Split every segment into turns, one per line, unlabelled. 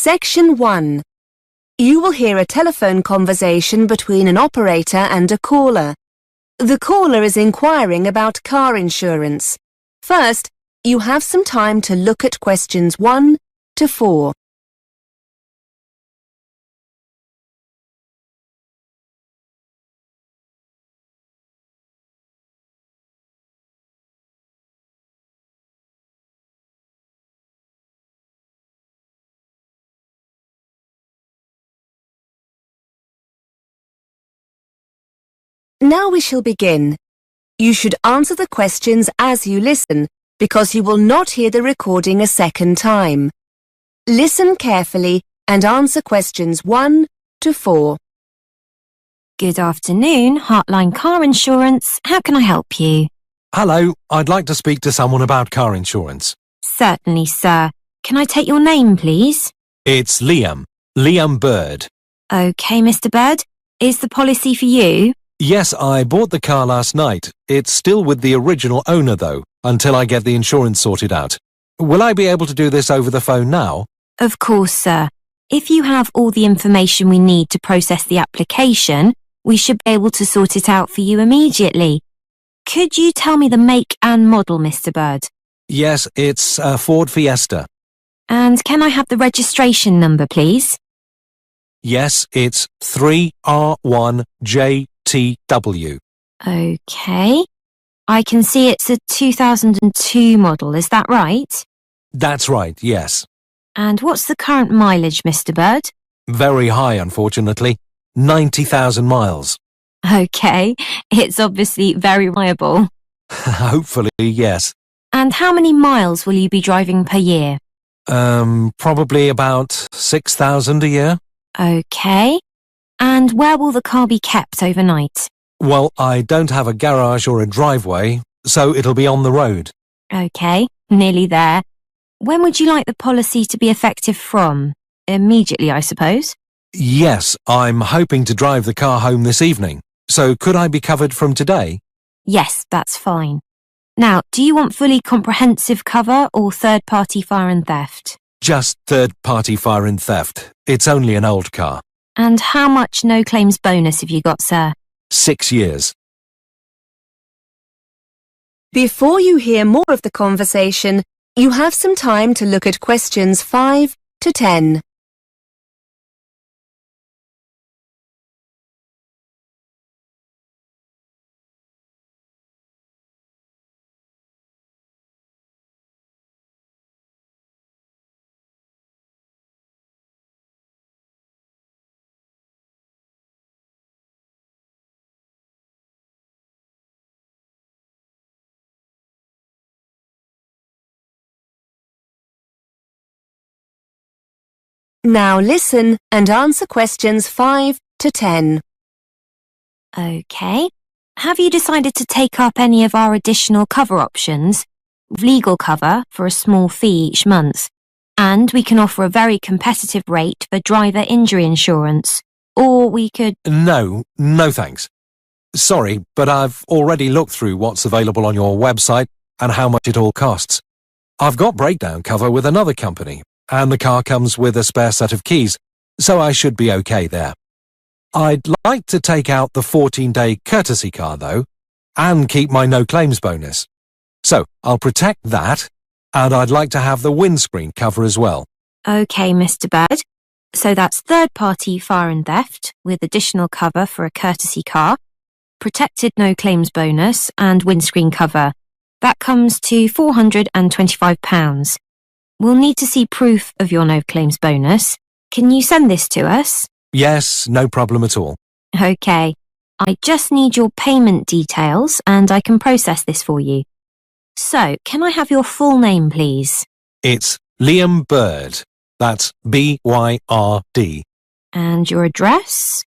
Section 1. You will hear a telephone conversation between an operator and a caller. The caller is inquiring about car insurance. First, you have some time to look at questions 1 to 4. Now we shall begin. You should answer the questions as you listen, because you will not hear the recording a second time. Listen carefully and answer questions 1 to 4.
Good afternoon, Heartline Car Insurance. How can I help you?
Hello, I'd like to speak to someone about car insurance.
Certainly, sir. Can I take your name, please?
It's Liam Bird.
OK, Mr. Bird. Is the policy for you?
Yes, I bought the car last night. It's still with the original owner, though, until I get the insurance sorted out. Will I be able to do this over the phone now?
Of course, sir. If you have all the information we need to process the application, we should be able to sort it out for you immediately. Could you tell me the make and model, Mr. Bird?
Yes, it's a Ford Fiesta.
And can I have the registration number, please?
Yes, it's 3R1JTW.
OK. I can see it's a 2002 model, is that right?
That's right, yes.
And what's the current mileage, Mr. Bird?
Very high, unfortunately. 90,000 miles.
OK, it's obviously very reliable.
Hopefully, yes.
And how many miles will you be driving per year?
Probably about 6,000 a year.
OK. And where will the car be kept overnight?
Well, I don't have a garage or a driveway, so it'll be on the road.
OK, nearly there. When would you like the policy to be effective from? Immediately, I suppose?
Yes, I'm hoping to drive the car home this evening. So could I be covered from today?
Yes, that's fine. Now, do you want fully comprehensive cover or third-party fire and theft?
Just third-party fire and theft. It's only an old car.
And how much no-claims bonus have you got, sir?
6 years.
Before you hear more of the conversation, you have some time to look at questions 5 to 10. Now listen and answer questions 5 to 10.
OK. Have you decided to take up any of our additional cover options? Legal cover for a small fee each month. And we can offer a very competitive rate for driver injury insurance. Or we could...
No thanks. Sorry, but I've already looked through what's available on your website and how much it all costs. I've got breakdown cover with another company, and the car comes with a spare set of keys, so I should be okay there. I'd like to take out the 14-day courtesy car, though, and keep my no-claims bonus. So I'll protect that, and I'd like to have the windscreen cover as well.
OK, Mr. Bird. So that's third-party fire and theft with additional cover for a courtesy car, protected no-claims bonus and windscreen cover. That comes to £425. We'll need to see proof of your no-claims bonus. Can you send this to us?
Yes, no problem at all.
OK. I just need your payment details and I can process this for you. So, can I have your full name, please?
It's Liam Bird. That's B-Y-R-D.
And your address?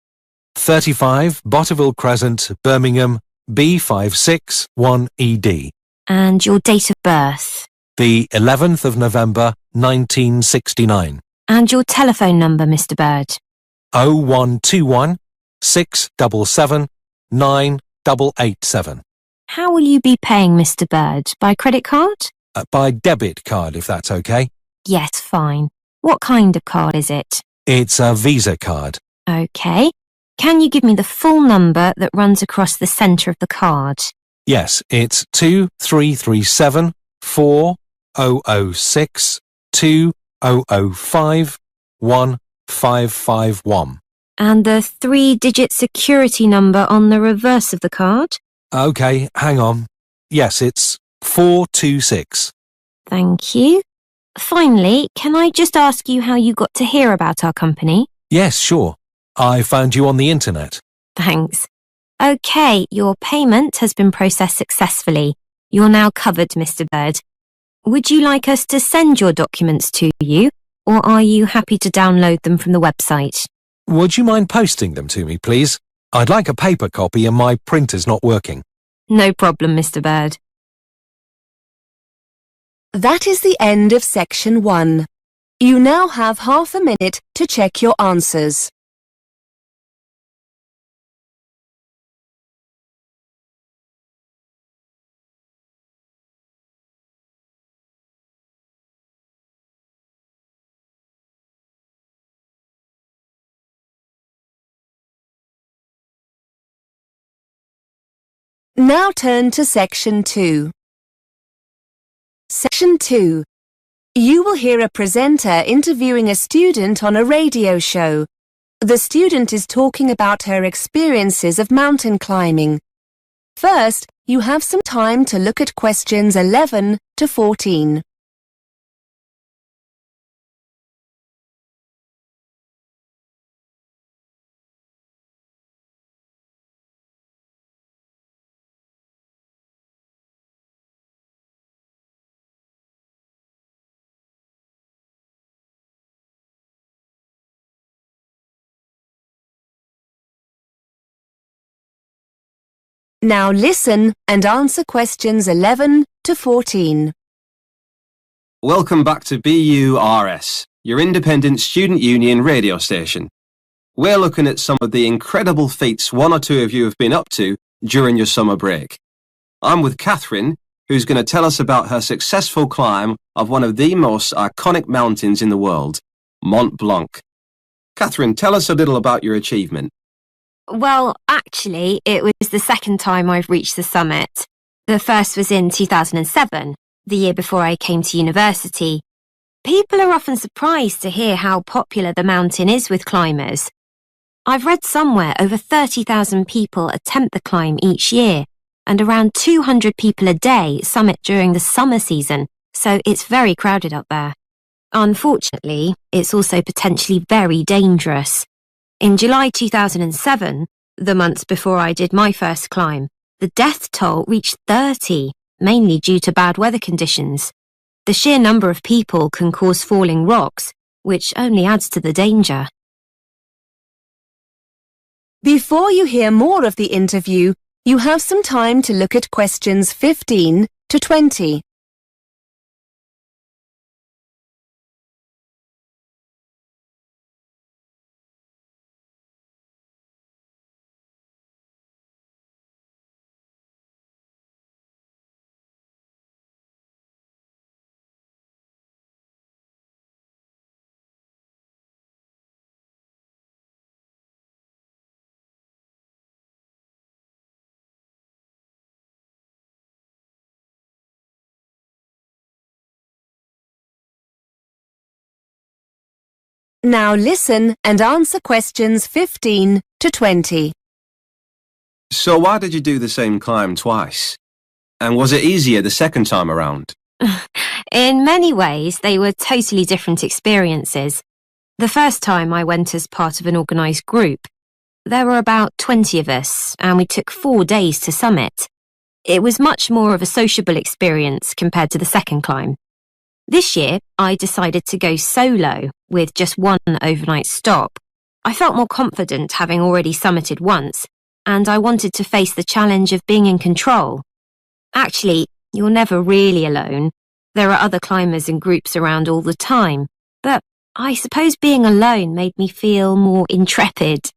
35 Botterville Crescent, Birmingham, B561ED.
And your date of birth?
The 11th of November, 1969.
And your telephone number, Mr. Bird?
0121 677 9887.
How will you be paying, Mr. Bird? By credit card?
By debit card, if that's okay.
Yes, fine. What kind of card is it?
It's a Visa card.
OK. Can you give me the full number that runs across the centre of the card?
Yes, it's 2337 4006 2005 1551.
And the 3-digit security number on the reverse of the card?
OK, hang on. Yes, it's 426.
Thank you. Finally, can I just ask you how you got to hear about our company?
Yes, sure. I found you on the internet.
Thanks. OK, your payment has been processed successfully. You're now covered, Mr. Bird. Would you like us to send your documents to you, or are you happy to download them from the website?
Would you mind posting them to me, please? I'd like a paper copy and my printer's not working.
No problem, Mr. Bird.
That is the end of section 1. You now have half a minute to check your answers. Now turn to section 2. Section 2. You will hear a presenter interviewing a student on a radio show. The student is talking about her experiences of mountain climbing. First, you have some time to look at questions 11 to 14. Now listen and answer questions 11 to 14.
Welcome back to BURS, your independent student union radio station. We're looking at some of the incredible feats one or two of you have been up to during your summer break. I'm with Catherine, who's going to tell us about her successful climb of one of the most iconic mountains in the world, Mont Blanc. Catherine, tell us a little about your achievement.
Well, actually, it was the second time I've reached the summit. The first was in 2007, the year before I came to university. People are often surprised to hear how popular the mountain is with climbers. I've read somewhere over 30,000 people attempt the climb each year, and around 200 people a day summit during the summer season, so it's very crowded up there. Unfortunately, it's also potentially very dangerous. In July 2007, the months before I did my first climb, the death toll reached 30, mainly due to bad weather conditions. The sheer number of people can cause falling rocks, which only adds to the danger.
Before you hear more of the interview, you have some time to look at questions 15 to 20. Now listen and answer questions 15 to 20.
So why did you do the same climb twice? And was it easier the second time around?
In many ways, they were totally different experiences. The first time I went as part of an organised group. There were about 20 of us, and we took 4 days to summit. It was much more of a sociable experience compared to the second climb. This year, I decided to go solo with just one overnight stop. I felt more confident having already summited once, and I wanted to face the challenge of being in control. Actually, you're never really alone. There are other climbers and groups around all the time, but I suppose being alone made me feel more intrepid.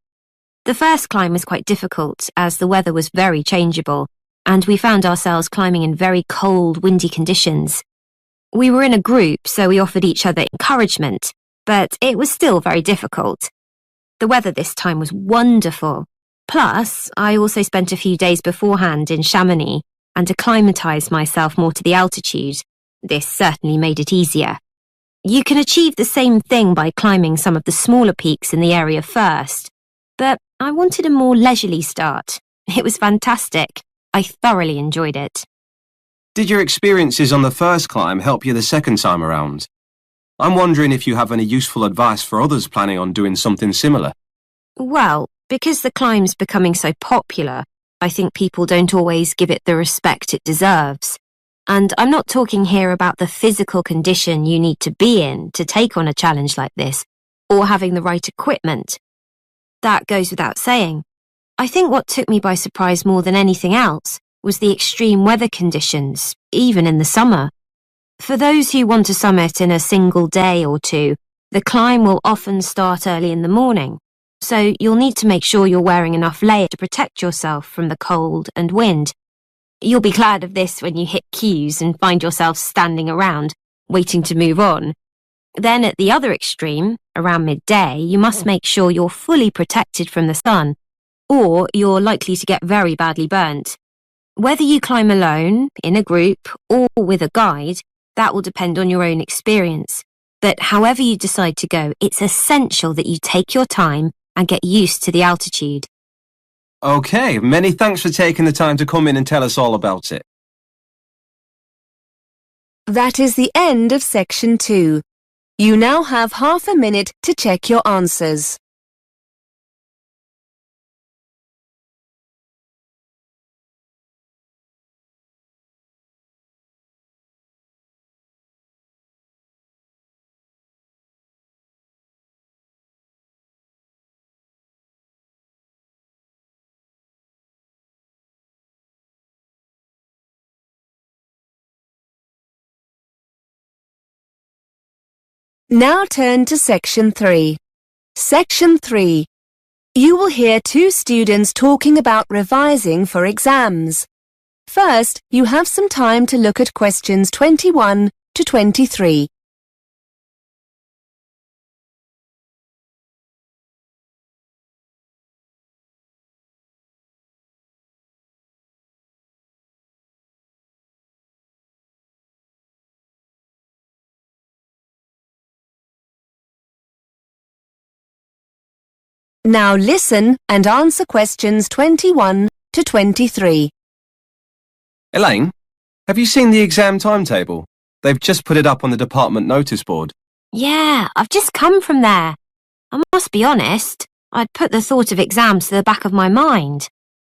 The first climb was quite difficult as the weather was very changeable, and we found ourselves climbing in very cold, windy conditions. We were in a group, so we offered each other encouragement, but it was still very difficult. The weather this time was wonderful. Plus, I also spent a few days beforehand in Chamonix and acclimatised myself more to the altitude. This certainly made it easier. You can achieve the same thing by climbing some of the smaller peaks in the area first, but I wanted a more leisurely start. It was fantastic. I thoroughly enjoyed it.
Did your experiences on the first climb help you the second time around? I'm wondering if you have any useful advice for others planning on doing something similar.
Well, because the climb's becoming so popular, I think people don't always give it the respect it deserves. And I'm not talking here about the physical condition you need to be in to take on a challenge like this, or having the right equipment. That goes without saying. I think what took me by surprise more than anything else was the extreme weather conditions, even in the summer. For those who want to summit in a single day or two, the climb will often start early in the morning, so you'll need to make sure you're wearing enough layers to protect yourself from the cold and wind. You'll be glad of this when you hit queues and find yourself standing around, waiting to move on. Then at the other extreme, around midday, you must make sure you're fully protected from the sun, or you're likely to get very badly burnt. Whether you climb alone, in a group, or with a guide, that will depend on your own experience. But however you decide to go, it's essential that you take your time and get used to the altitude.
OK, many thanks for taking the time to come in and tell us all about it.
That is the end of section 2. You now have half a minute to check your answers. Now turn to section 3. Section 3. You will hear two students talking about revising for exams. First, you have some time to look at questions 21 to 23. Now listen and answer questions 21 to 23.
Elaine, have you seen the exam timetable? They've just put it up on the department notice board.
Yeah, I've just come from there. I must be honest, I'd put the thought of exams to the back of my mind.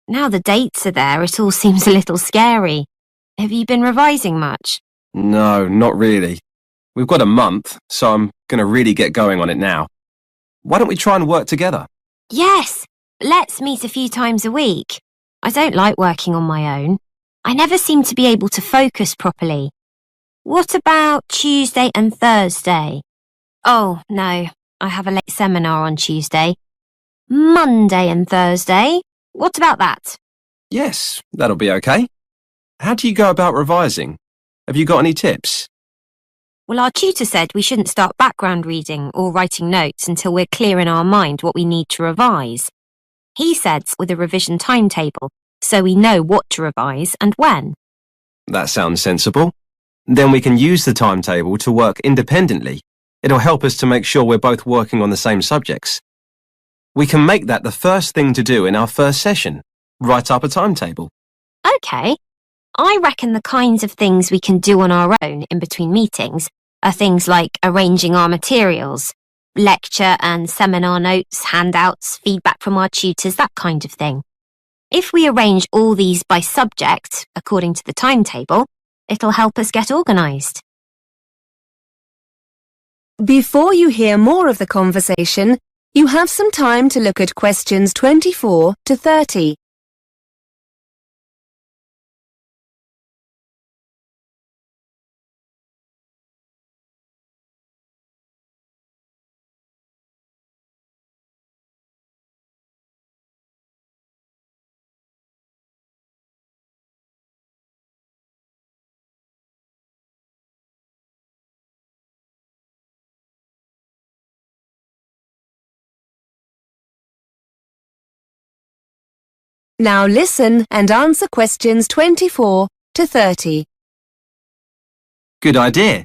Now the dates are there, it all seems a little scary. Have you been revising much?
No, not really. We've got a month, so I'm going to really get going on it now. Why don't we try and work together?
Yes, let's meet a few times a week. I don't like working on my own. I never seem to be able to focus properly. What about Tuesday and Thursday? Oh, no, I have a late seminar on Tuesday. Monday and Thursday? What about that?
Yes, that'll be okay. How do you go about revising? Have you got any tips?
Well, our tutor said we shouldn't start background reading or writing notes until we're clear in our mind what we need to revise. He said with a revision timetable, so we know what to revise and when.
That sounds sensible. Then we can use the timetable to work independently. It'll help us to make sure we're both working on the same subjects. We can make that the first thing to do in our first session. Write up a timetable.
OK. I reckon the kinds of things we can do on our own in between meetings are things like arranging our materials, lecture and seminar notes, handouts, feedback from our tutors, that kind of thing. If we arrange all these by subject, according to the timetable, it'll help us get organised.
Before you hear more of the conversation, you have some time to look at questions 24 to 30. Now listen and answer questions 24 to 30.
Good idea.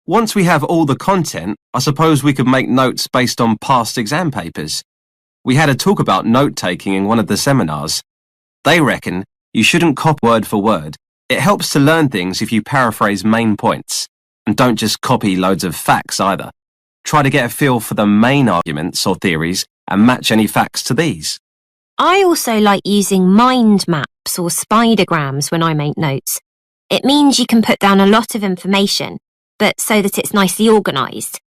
Once we have all the content, I suppose we could make notes based on past exam papers. We had a talk about note-taking in one of the seminars. They reckon you shouldn't copy word for word. It helps to learn things if you paraphrase main points. And don't just copy loads of facts either. Try to get a feel for the main arguments or theories and match any facts to these.
I also like using mind maps or spidergrams when I make notes. It means you can put down a lot of information, but so that it's nicely organised.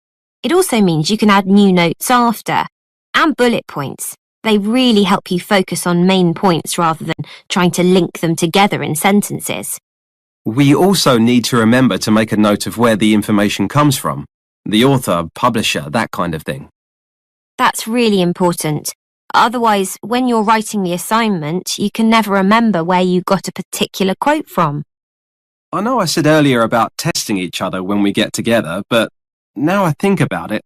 It also means you can add new notes after. And bullet points. They really help you focus on main points rather than trying to link them together in sentences.
We also need to remember to make a note of where the information comes from. The author, publisher, that kind of thing.
That's really important. Otherwise, when you're writing the assignment, you can never remember where you got a particular quote from.
I know I said earlier about testing each other when we get together, but now I think about it,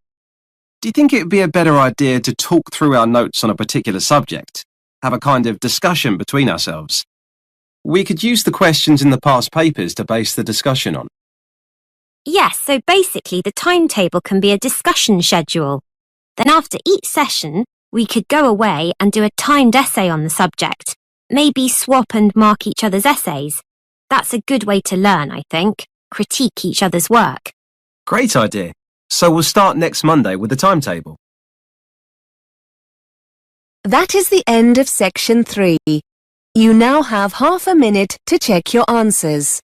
do you think it would be a better idea to talk through our notes on a particular subject? Have a kind of discussion between ourselves? We could use the questions in the past papers to base the discussion on.
Yes, so basically the timetable can be a discussion schedule. Then after each session, we could go away and do a timed essay on the subject. Maybe swap and mark each other's essays. That's a good way to learn, I think. Critique each other's work.
Great idea. So we'll start next Monday with the timetable.
That is the end of section 3. You now have half a minute to check your answers.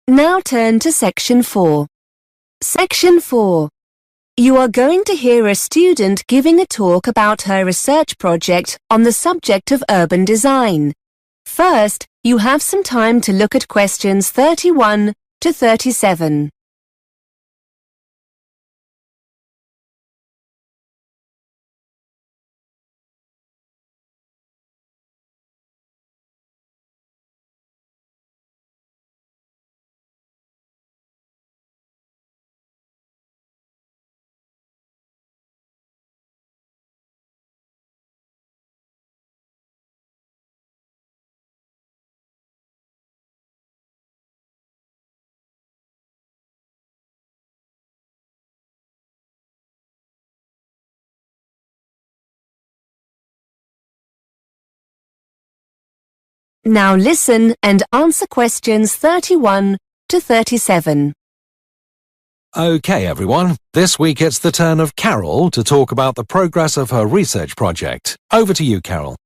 Now turn to section 4. Section 4. You are going to hear a student giving a talk about her research project on the subject of urban design. First, you have some time to look at questions 31 to 37. Now listen and answer questions 31 to 37.
OK, everyone. This week it's the turn of Carol to talk about the progress of her research project. Over to you, Carol.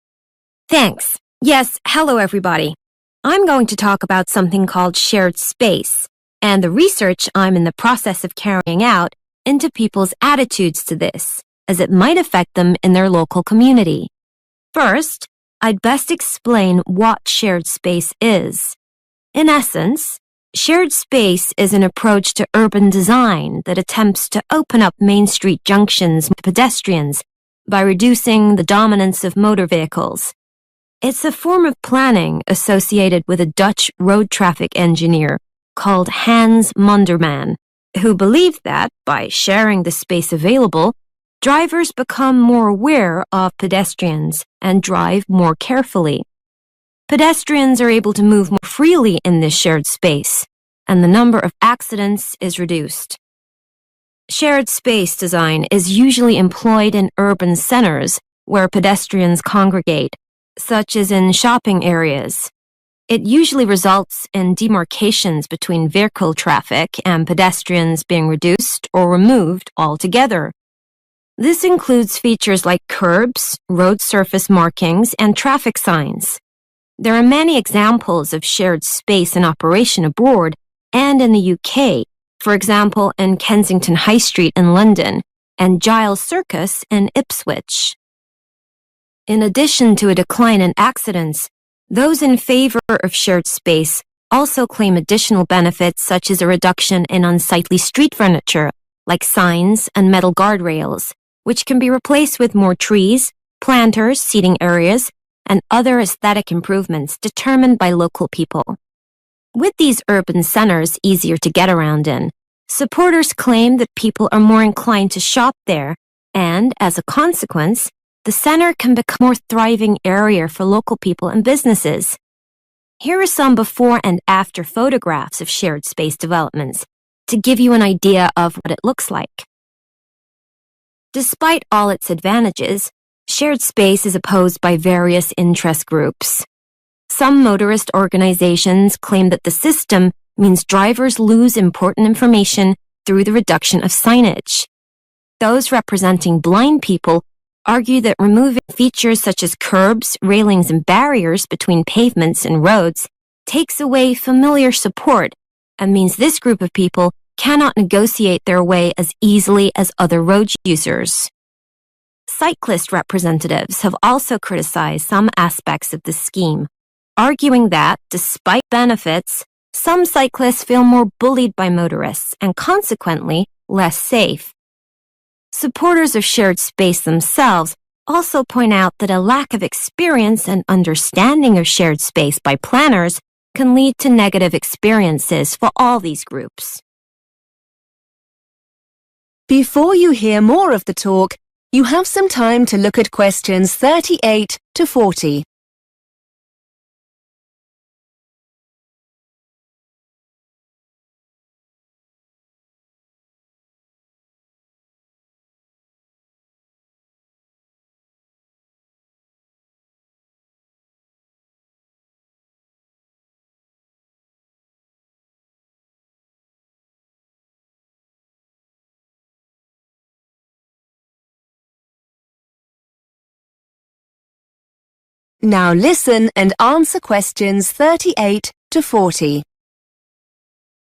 Thanks. Yes, hello everybody. I'm going to talk about something called shared space and the research I'm in the process of carrying out into people's attitudes to this, as it might affect them in their local community. First, I'd best explain what shared space is. In essence, shared space is an approach to urban design that attempts to open up main street junctions to pedestrians by reducing the dominance of motor vehicles. It's a form of planning associated with a Dutch road traffic engineer called Hans Munderman, who believed that by sharing the space available, drivers become more aware of pedestrians and drive more carefully. Pedestrians are able to move more freely in this shared space, and the number of accidents is reduced. Shared space design is usually employed in urban centers where pedestrians congregate, such as in shopping areas. It usually results in demarcations between vehicle traffic and pedestrians being reduced or removed altogether. This includes features like curbs, road surface markings, and traffic signs. There are many examples of shared space in operation abroad and in the UK, for example in Kensington High Street in London and Giles Circus in Ipswich. In addition to a decline in accidents, those in favor of shared space also claim additional benefits such as a reduction in unsightly street furniture, like signs and metal guardrails, which can be replaced with more trees, planters, seating areas, and other aesthetic improvements determined by local people. With these urban centers easier to get around in, supporters claim that people are more inclined to shop there, and as a consequence, the center can become a more thriving area for local people and businesses. Here are some before and after photographs of shared space developments to give you an idea of what it looks like. Despite all its advantages, shared space is opposed by various interest groups. Some motorist organizations claim that the system means drivers lose important information through the reduction of signage. Those representing blind people argue that removing features such as curbs, railings, and barriers between pavements and roads takes away familiar support and means this group of people cannot negotiate their way as easily as other road users. Cyclist representatives have also criticized some aspects of the scheme, arguing that, despite benefits, some cyclists feel more bullied by motorists and consequently less safe. Supporters of shared space themselves also point out that a lack of experience and understanding of shared space by planners can lead to negative experiences for all these groups.
Before you hear more of the talk, you have some time to look at questions 38 to 40. Now listen and answer questions 38 to 40.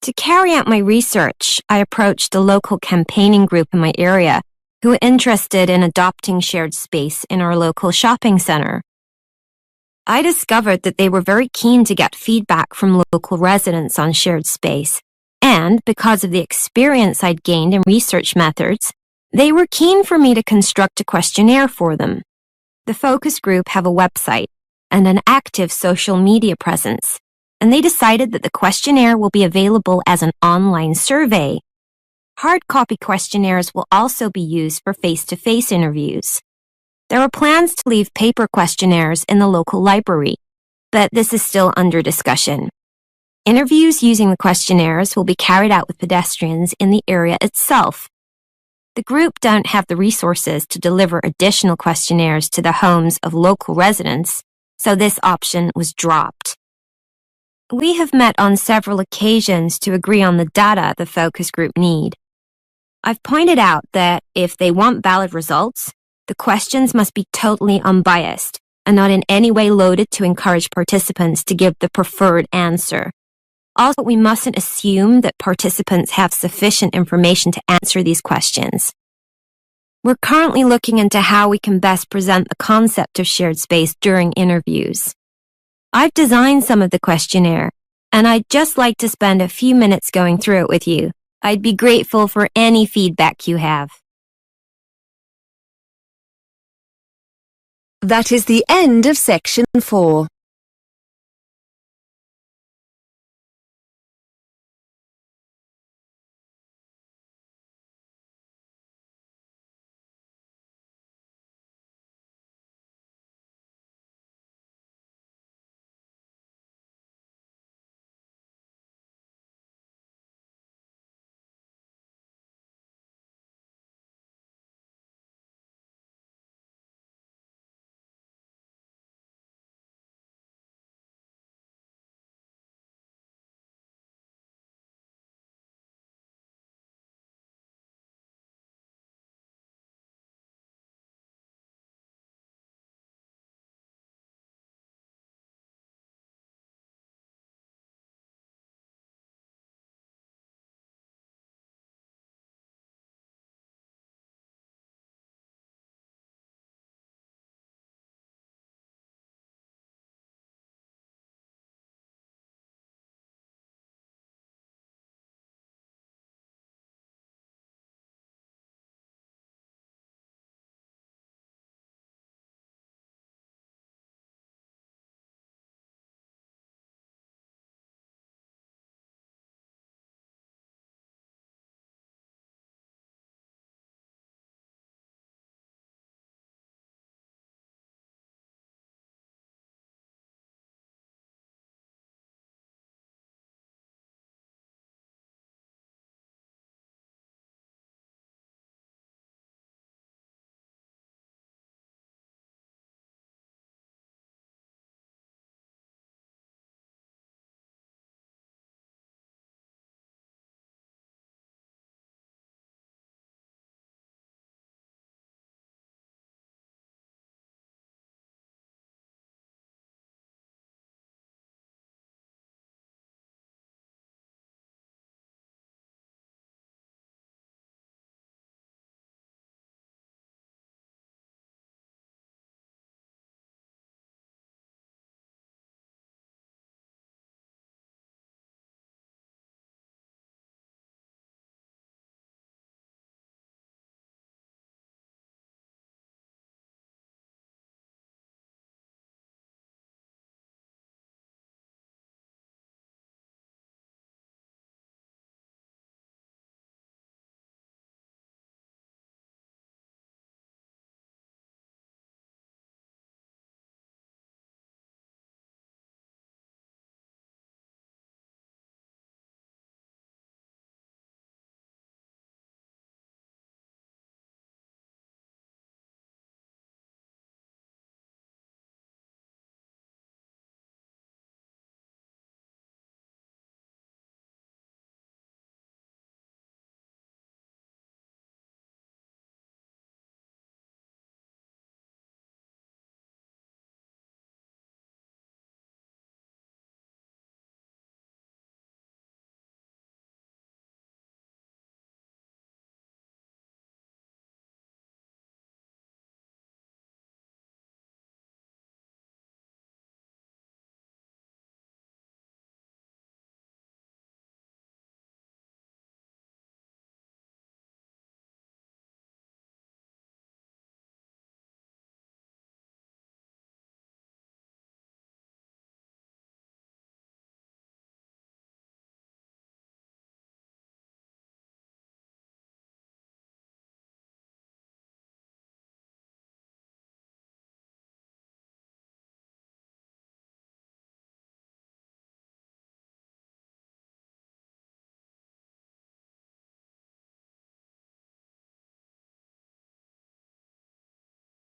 To carry out my research, I approached a local campaigning group in my area who were interested in adopting shared space in our local shopping center. I discovered that they were very keen to get feedback from local residents on shared space, and because of the experience I'd gained in research methods, they were keen for me to construct a questionnaire for them. The focus group have a website and an active social media presence, and they decided that the questionnaire will be available as an online survey. Hard copy questionnaires will also be used for face-to-face interviews. There are plans to leave paper questionnaires in the local library, but this is still under discussion. Interviews using the questionnaires will be carried out with pedestrians in the area itself. The group don't have the resources to deliver additional questionnaires to the homes of local residents, so this option was dropped. We have met on several occasions to agree on the data the focus group need. I've pointed out that if they want valid results, the questions must be totally unbiased and not in any way loaded to encourage participants to give the preferred answer. Also, we mustn't assume that participants have sufficient information to answer these questions. We're currently looking into how we can best present the concept of shared space during interviews. I've designed some of the questionnaire, and I'd just like to spend a few minutes going through it with you. I'd be grateful for any feedback you have.
That is the end of section 4.